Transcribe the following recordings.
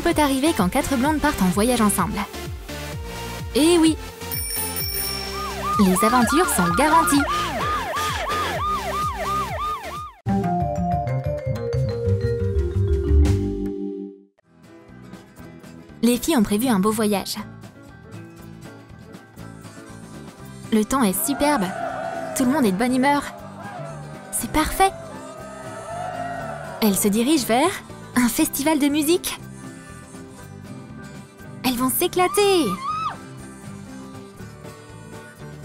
Tout peut arriver quand 4 blondes partent en voyage ensemble. Et oui, les aventures sont garanties. Les filles ont prévu un beau voyage. Le temps est superbe. Tout le monde est de bonne humeur. C'est parfait. Elles se dirigent vers un festival de musique. Elles vont s'éclater.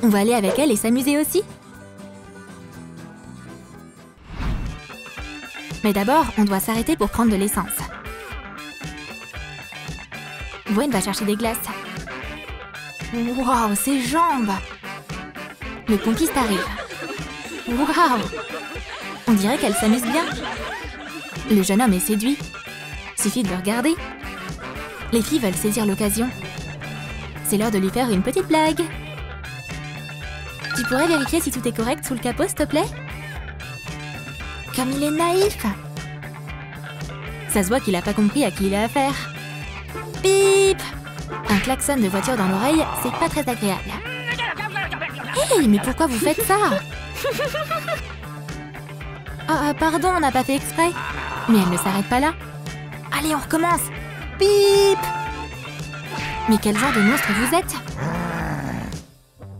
On va aller avec elles et s'amuser aussi. Mais d'abord, on doit s'arrêter pour prendre de l'essence. Gwen va chercher des glaces. Waouh, ses jambes! Le pompiste arrive. Waouh! On dirait qu'elle s'amuse bien. Le jeune homme est séduit. Suffit de le regarder. Les filles veulent saisir l'occasion. C'est l'heure de lui faire une petite blague. Tu pourrais vérifier si tout est correct sous le capot, s'il te plaît? Comme il est naïf! Ça se voit qu'il n'a pas compris à qui il a affaire. Bip! Un klaxon de voiture dans l'oreille, c'est pas très agréable. Hey, mais pourquoi vous faites ça? Ah, pardon, on n'a pas fait exprès. Mais elle ne s'arrête pas là. Allez, on recommence. Bip! Mais quel genre de monstre vous êtes?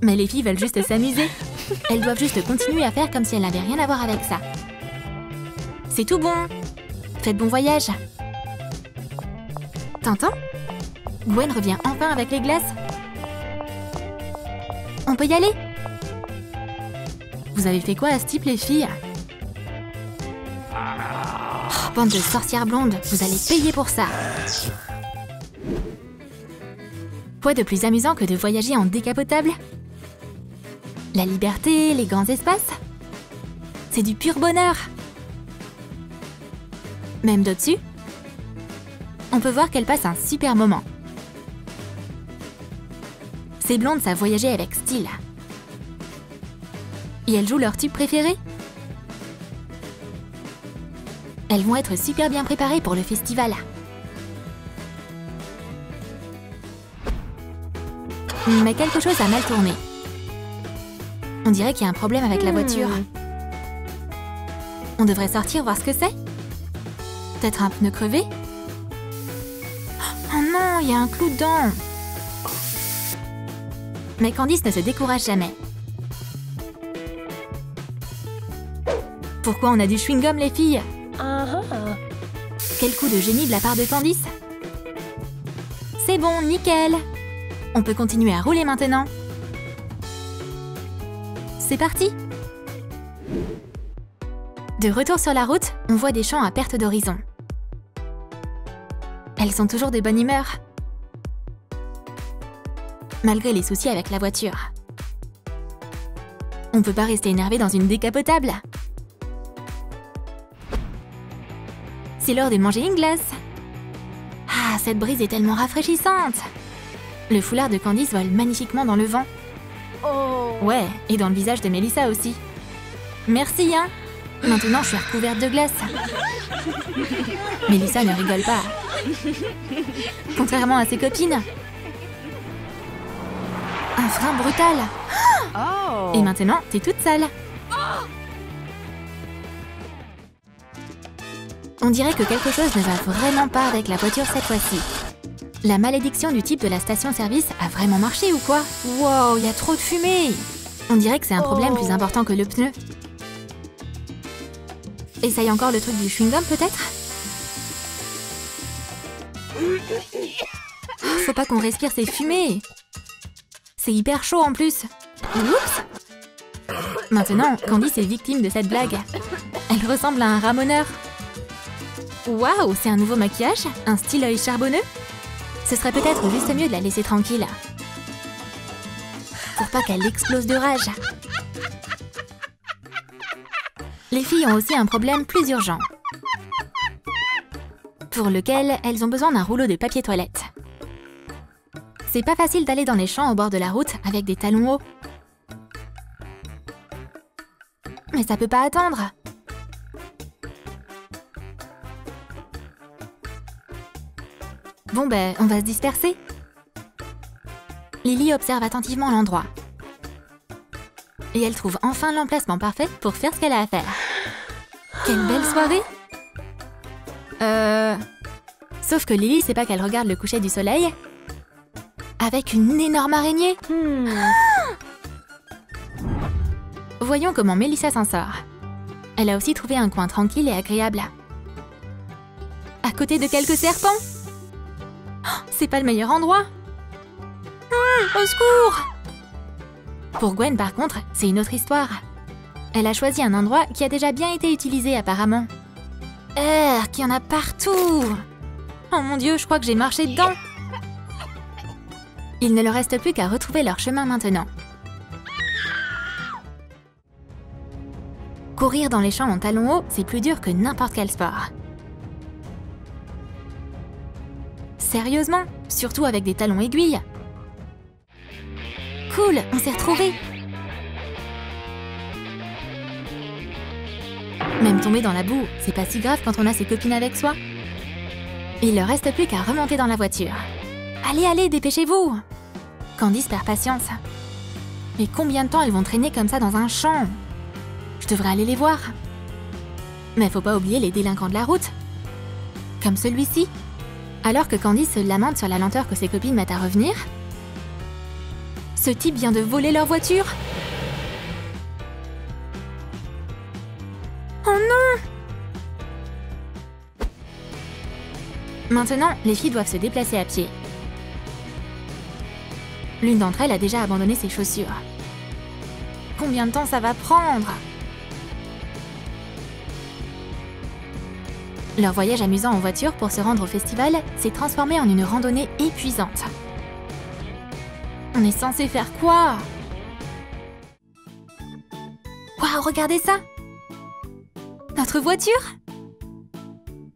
Mais les filles veulent juste s'amuser. Elles doivent juste continuer à faire comme si elles n'avaient rien à voir avec ça. C'est tout bon. Faites bon voyage. T'entends? Gwen revient enfin avec les glaces. On peut y aller? Vous avez fait quoi à ce type, les filles? Oh, bande de sorcières blondes, vous allez payer pour ça. Quoi de plus amusant que de voyager en décapotable? La liberté, les grands espaces? C'est du pur bonheur. Même d'au-dessus, on peut voir qu'elles passent un super moment. Ces blondes savent voyager avec style. Et elles jouent leur tube préféré? Elles vont être super bien préparées pour le festival. Mais quelque chose a mal tourné. On dirait qu'il y a un problème avec la voiture. On devrait sortir voir ce que c'est? Peut-être un pneu crevé? Oh non, il y a un clou dedans! Mais Candice ne se décourage jamais. Pourquoi on a du chewing-gum, les filles? Quel coup de génie de la part de Candice! C'est bon, nickel! On peut continuer à rouler maintenant. C'est parti! De retour sur la route, on voit des champs à perte d'horizon. Elles sont toujours de bonne humeur. Malgré les soucis avec la voiture. On peut pas rester énervé dans une décapotable. C'est l'heure de manger une glace. Ah, cette brise est tellement rafraîchissante. Le foulard de Candice vole magnifiquement dans le vent. Oh. Ouais, et dans le visage de Mélissa aussi. Merci, hein. Maintenant, je suis recouverte de glace. Mélissa ne rigole pas. Contrairement à ses copines. Un frein brutal. Oh. Et maintenant, t'es toute sale. On dirait que quelque chose ne va vraiment pas avec la voiture cette fois-ci. La malédiction du type de la station-service a vraiment marché ou quoi? Wow, il y a trop de fumée. On dirait que c'est un problème plus important que le pneu. Essaye encore le truc du chewing-gum peut-être? Faut pas qu'on respire ces fumées. C'est hyper chaud en plus. Oups! Maintenant, Candice est victime de cette blague. Elle ressemble à un ramoneur. Waouh, c'est un nouveau maquillage? Un style œil charbonneux? Ce serait peut-être juste mieux de la laisser tranquille. Pour pas qu'elle explose de rage. Les filles ont aussi un problème plus urgent. Pour lequel elles ont besoin d'un rouleau de papier toilette. C'est pas facile d'aller dans les champs au bord de la route avec des talons hauts. Mais ça peut pas attendre. Bon ben, on va se disperser. Lily observe attentivement l'endroit. Et elle trouve enfin l'emplacement parfait pour faire ce qu'elle a à faire. Quelle belle soirée! Sauf que Lily sait pas qu'elle regarde le coucher du soleil avec une énorme araignée. Voyons comment Melissa s'en sort. Elle a aussi trouvé un coin tranquille et agréable. À côté de quelques serpents. Oh, c'est pas le meilleur endroit. Au secours! Pour Gwen, par contre, c'est une autre histoire. Elle a choisi un endroit qui a déjà bien été utilisé apparemment. Qu'il y en a partout! Oh mon Dieu, je crois que j'ai marché dedans! Il ne leur reste plus qu'à retrouver leur chemin maintenant. Courir dans les champs en talons hauts, c'est plus dur que n'importe quel sport. Sérieusement? Surtout avec des talons aiguilles? Cool, on s'est retrouvés! Même tomber dans la boue, c'est pas si grave quand on a ses copines avec soi. Il leur reste plus qu'à remonter dans la voiture. Allez, allez, dépêchez-vous! Candice perd patience. Mais combien de temps elles vont traîner comme ça dans un champ? Je devrais aller les voir. Mais faut pas oublier les délinquants de la route. Comme celui-ci. Alors que Candice se lamente sur la lenteur que ses copines mettent à revenir, ce type vient de voler leur voiture. Oh non! Maintenant, les filles doivent se déplacer à pied. L'une d'entre elles a déjà abandonné ses chaussures. Combien de temps ça va prendre? Leur voyage amusant en voiture pour se rendre au festival s'est transformé en une randonnée épuisante. On est censé faire quoi? Waouh, regardez ça! Notre voiture?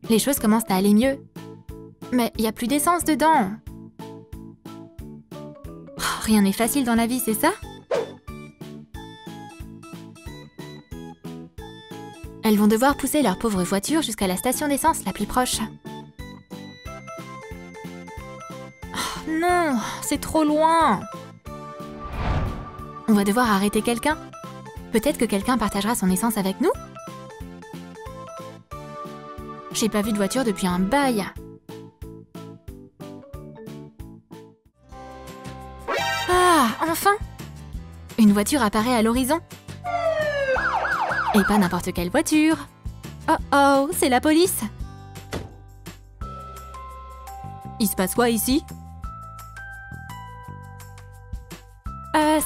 Les choses commencent à aller mieux. Mais il n'y a plus d'essence dedans. Oh, rien n'est facile dans la vie, c'est ça? Elles vont devoir pousser leur pauvre voiture jusqu'à la station d'essence la plus proche. Oh, non, c'est trop loin. On va devoir arrêter quelqu'un. Peut-être que quelqu'un partagera son essence avec nous? J'ai pas vu de voiture depuis un bail. Ah, enfin! Une voiture apparaît à l'horizon. Et pas n'importe quelle voiture. Oh oh, c'est la police. Il se passe quoi ici?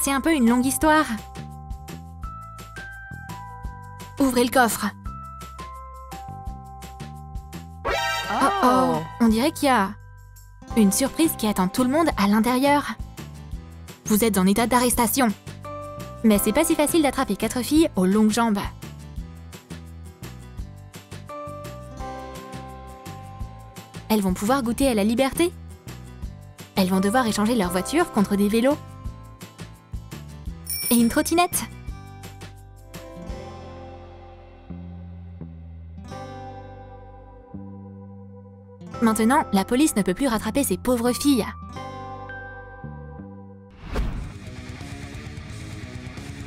C'est un peu une longue histoire. Ouvrez le coffre. Oh oh, on dirait qu'il y a une surprise qui attend tout le monde à l'intérieur. Vous êtes en état d'arrestation. Mais c'est pas si facile d'attraper 4 filles aux longues jambes. Elles vont pouvoir goûter à la liberté. Elles vont devoir échanger leur voiture contre des vélos. Et une trottinette. Maintenant, la police ne peut plus rattraper ces pauvres filles.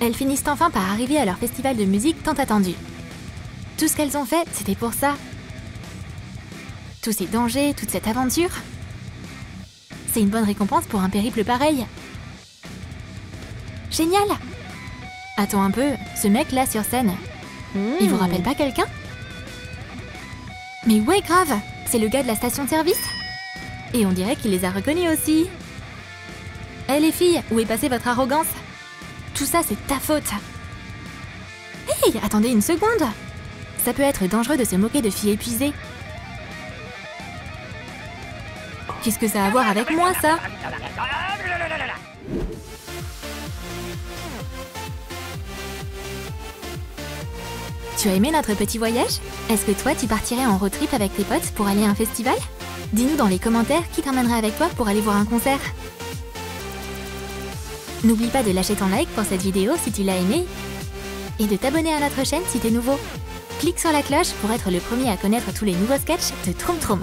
Elles finissent enfin par arriver à leur festival de musique tant attendu. Tout ce qu'elles ont fait, c'était pour ça. Tous ces dangers, toute cette aventure. C'est une bonne récompense pour un périple pareil. Génial! Attends un peu, ce mec-là sur scène, il vous rappelle pas quelqu'un? Mais ouais, grave! C'est le gars de la station-service. Et on dirait qu'il les a reconnus aussi. Eh les filles, où est passée votre arrogance? Tout ça, c'est ta faute. Hey, attendez une seconde. Ça peut être dangereux de se moquer de filles épuisées. Qu'est-ce que ça a à voir avec moi, ça? Tu as aimé notre petit voyage? Est-ce que toi, tu partirais en road trip avec tes potes pour aller à un festival? Dis-nous dans les commentaires qui t'emmènerait avec toi pour aller voir un concert. N'oublie pas de lâcher ton like pour cette vidéo si tu l'as aimé et de t'abonner à notre chaîne si t'es nouveau. Clique sur la cloche pour être le premier à connaître tous les nouveaux sketchs de Troum Troum.